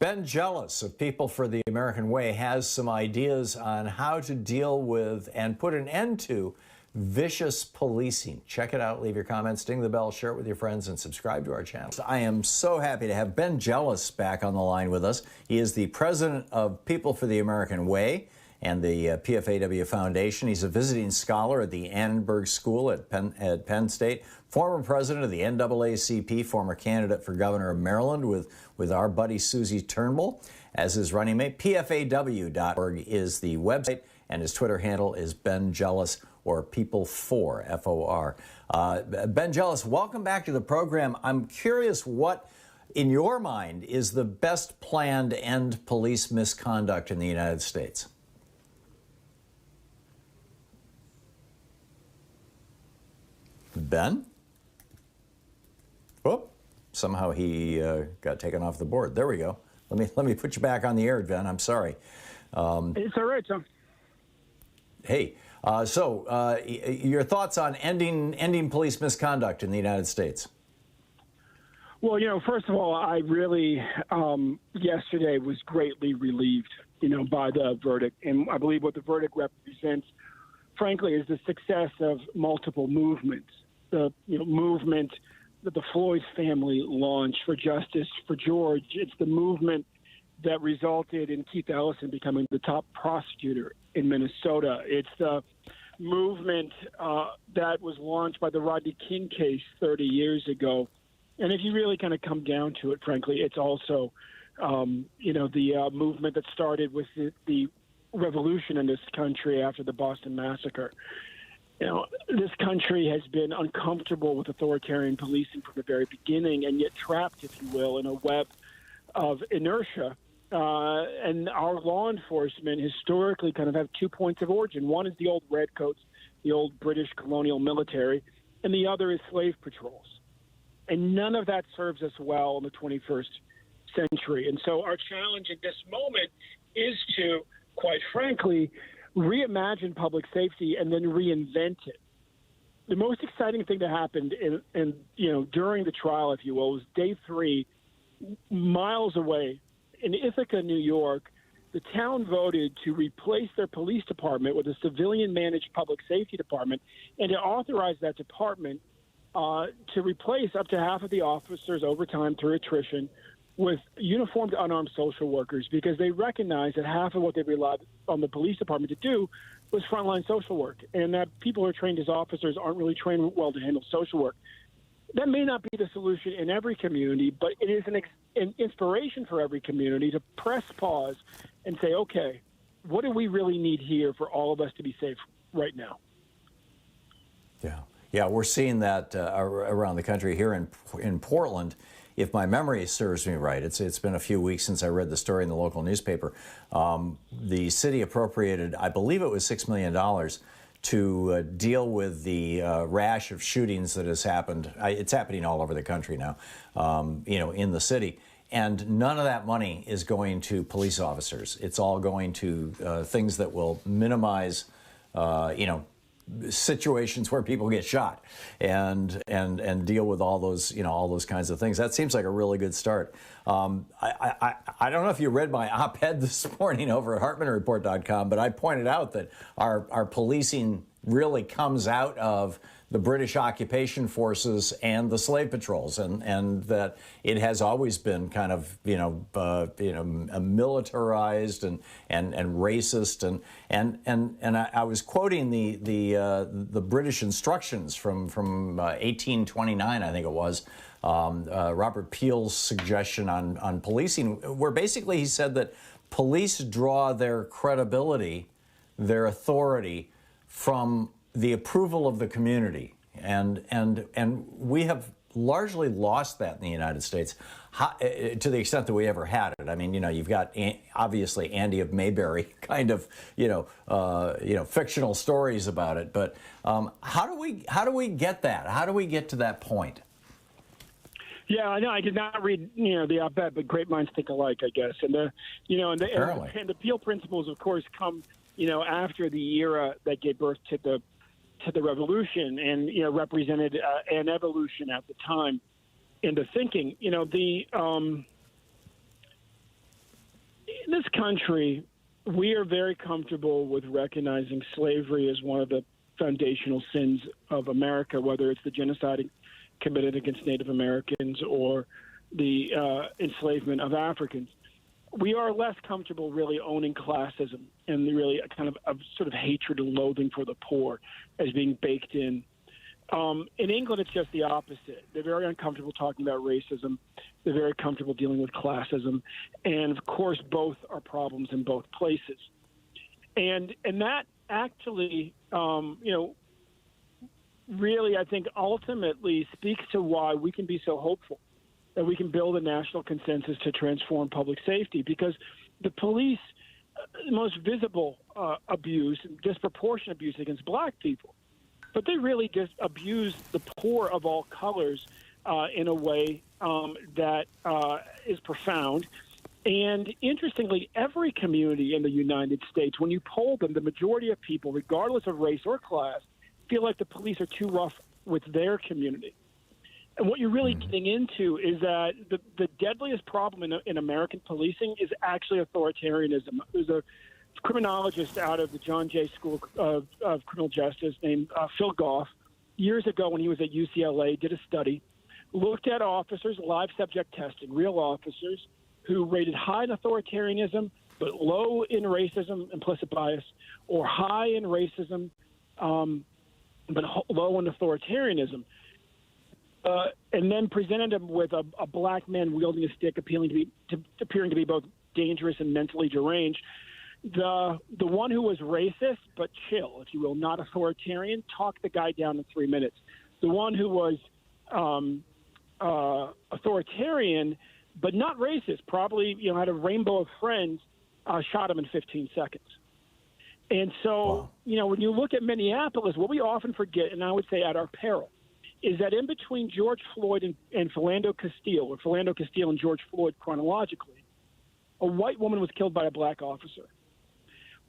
Ben Jealous of People for the American Way has some ideas on how to deal with and put an end to vicious policing. Check it out, leave your comments, ding the bell, share it with your friends, and subscribe to our channel. I am so happy to have Ben Jealous back on the line with us. He is the president of People for the American Way and the PFAW Foundation. He's a visiting scholar at the Annenberg School at Penn State, former president of the NAACP, former candidate for governor of Maryland with our buddy Susie Turnbull as his running mate. PFAW.org is the website, and his Twitter handle is Ben Jealous, or People4, F-O-R. Ben Jealous, welcome back to the program. I'm curious what, in your mind, is the best plan to end police misconduct in the United States? Ben? Oh, somehow he got taken off the board. There we go. Let me put you back on the air, Ben. I'm sorry. It's all right, Tom. Hey, so your thoughts on ending police misconduct in the United States? Well, first of all, I really yesterday was greatly relieved, by the verdict, and I believe what the verdict represents, frankly, is the success of multiple movements. The movement that the Floyd family launched for justice for George. It's the movement that resulted in Keith Ellison becoming the top prosecutor in Minnesota. It's the movement that was launched by the Rodney King case 30 years ago. And if you really kind of come down to it, frankly, it's also, the movement that started with the revolution in this country after the Boston Massacre. This country has been uncomfortable with authoritarian policing from the very beginning, and yet trapped, if you will, in a web of inertia. And our law enforcement historically kind of have 2 points of origin. One is the old redcoats, the old British colonial military, and the other is slave patrols. And none of that serves us well in the 21st century. And so our challenge at this moment is to, quite frankly, reimagine public safety and then reinvent it. The most exciting thing that happened during the trial, if you will, was day 3, miles away in Ithaca, New York. The town voted to replace their police department with a civilian-managed public safety department and to authorize that department to replace up to half of the officers over time through attrition with uniformed unarmed social workers, because they recognized that half of what they relied on the police department to do was frontline social work, and that people who are trained as officers aren't really trained well to handle social work. That may not be the solution in every community, but it is an inspiration for every community to press pause and say, okay, what do we really need here for all of us to be safe right now? Yeah, we're seeing that around the country. Here in Portland, if my memory serves me right, it's been a few weeks since I read the story in the local newspaper. The city appropriated, I believe it was $6 million to deal with the rash of shootings that has happened. It's happening all over the country now, in the city. And none of that money is going to police officers. It's all going to things that will minimize, situations where people get shot and deal with all those kinds of things. That seems like a really good start. I don't know if you read my op-ed this morning over at HartmannReport.com, but I pointed out that our policing really comes out of the British occupation forces and the slave patrols, and that it has always been kind of militarized and racist, and I was quoting the British instructions from 1829, I think it was, Robert Peel's suggestion on policing, where basically he said that police draw their credibility, their authority from the approval of the community, and we have largely lost that in the United States, to the extent that we ever had it. I mean, you've got obviously Andy of Mayberry kind of fictional stories about it, but how do we get that? How do we get to that point? Yeah, I know. I did not read the op-ed, but great minds think alike, I guess. And the and the Peel principles, of course, come after the era that gave birth to the revolution, and represented an evolution at the time in the thinking. this country, we are very comfortable with recognizing slavery as one of the foundational sins of America, whether it's the genocide committed against Native Americans or the enslavement of Africans. We are less comfortable really owning classism and really a kind of sort of hatred and loathing for the poor as being baked in. In England, it's just the opposite. They're very uncomfortable talking about racism. They're very comfortable dealing with classism. And, of course, both are problems in both places. And that actually, really, I think, ultimately speaks to why we can be so hopeful that we can build a national consensus to transform public safety, because the police, the most visible abuse, disproportionate abuse against black people, but they really just abuse the poor of all colors in a way that is profound. And interestingly, every community in the United States, when you poll them, the majority of people, regardless of race or class, feel like the police are too rough with their community. And what you're really getting into is that the deadliest problem in American policing is actually authoritarianism. There's a criminologist out of the John Jay School of Criminal Justice named Phil Goff, years ago when he was at UCLA, did a study, looked at officers, live subject testing, real officers who rated high in authoritarianism but low in racism, implicit bias, or high in racism but low in authoritarianism. And then presented him with a black man wielding a stick, appearing to be both dangerous and mentally deranged. The one who was racist but chill, if you will, not authoritarian, talked the guy down in 3 minutes. The one who was authoritarian but not racist, probably had a rainbow of friends, shot him in 15 seconds. And so, when you look at Minneapolis, what we often forget, and I would say at our peril, is that in between George Floyd and Philando Castile, or Philando Castile and George Floyd chronologically, a white woman was killed by a black officer.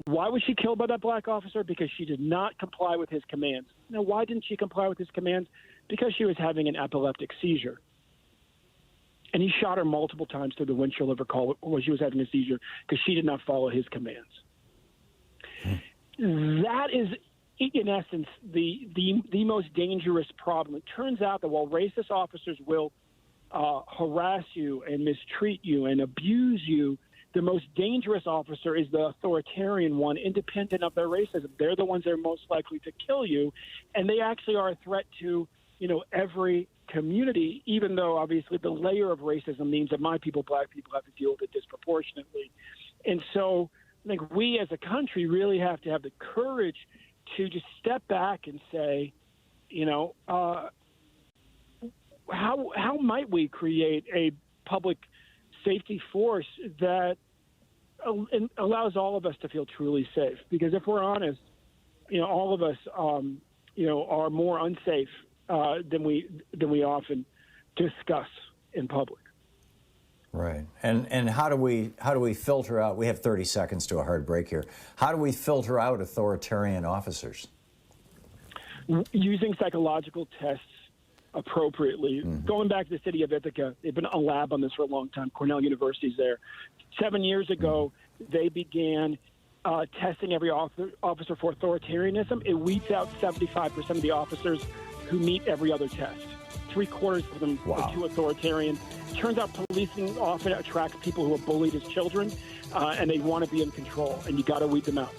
Why was she killed by that black officer? Because she did not comply with his commands. Now, why didn't she comply with his commands? Because she was having an epileptic seizure. And he shot her multiple times through the windshield of her car while she was having a seizure because she did not follow his commands. That is, in essence, the most dangerous problem. It turns out that while racist officers will harass you and mistreat you and abuse you, the most dangerous officer is the authoritarian one, independent of their racism. They're the ones that are most likely to kill you, and they actually are a threat to, every community, even though obviously the layer of racism means that my people, black people, have to deal with it disproportionately. And so I think we as a country really have to have the courage to just step back and say, how might we create a public safety force that allows all of us to feel truly safe? Because if we're honest, all of us, are more unsafe than we often discuss in public. Right. And how do we filter out? We have 30 seconds to a hard break here. How do we filter out authoritarian officers? Using psychological tests appropriately. Going back to the city of Ithaca, they've been a lab on this for a long time. Cornell University's there. 7 years ago, they began testing every officer for authoritarianism. It weeds out 75% of the officers who meet every other test. 3/4 of them are too authoritarian. Turns out policing often attracts people who are bullied as children, and they want to be in control, and you got to weed them out.